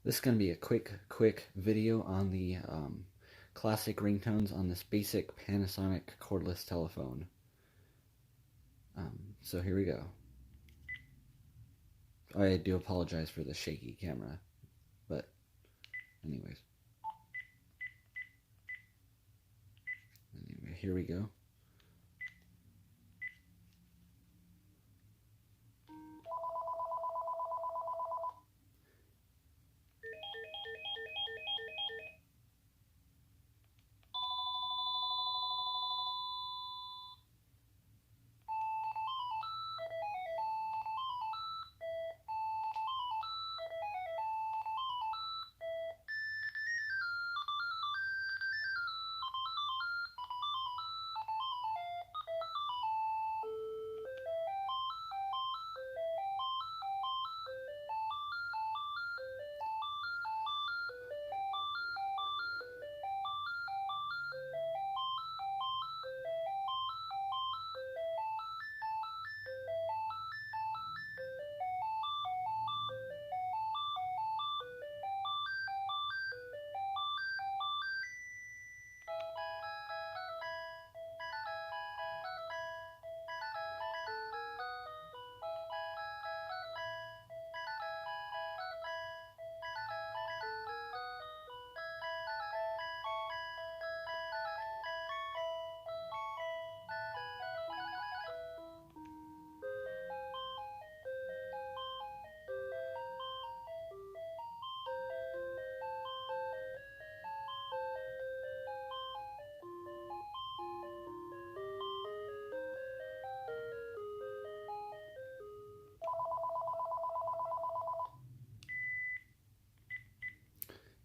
This is going to be a quick video on the classic ringtones on this basic Panasonic cordless telephone. So here we go. I do apologize for the shaky camera, but anyways. Anyway, here we go.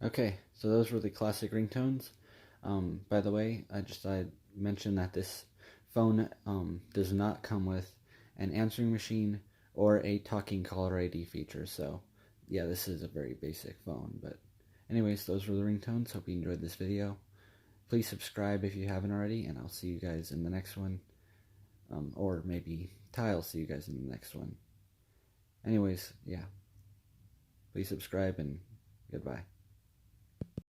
Okay, so those were the classic ringtones. By the way, I mentioned that this phone does not come with an answering machine or a talking caller ID feature. So yeah, this is a very basic phone. But anyways, those were the ringtones. Hope you enjoyed this video. Please subscribe if you haven't already, and I'll see you guys in the next one. Or maybe Ty will see you guys in the next one. Anyways, yeah. Please subscribe and goodbye.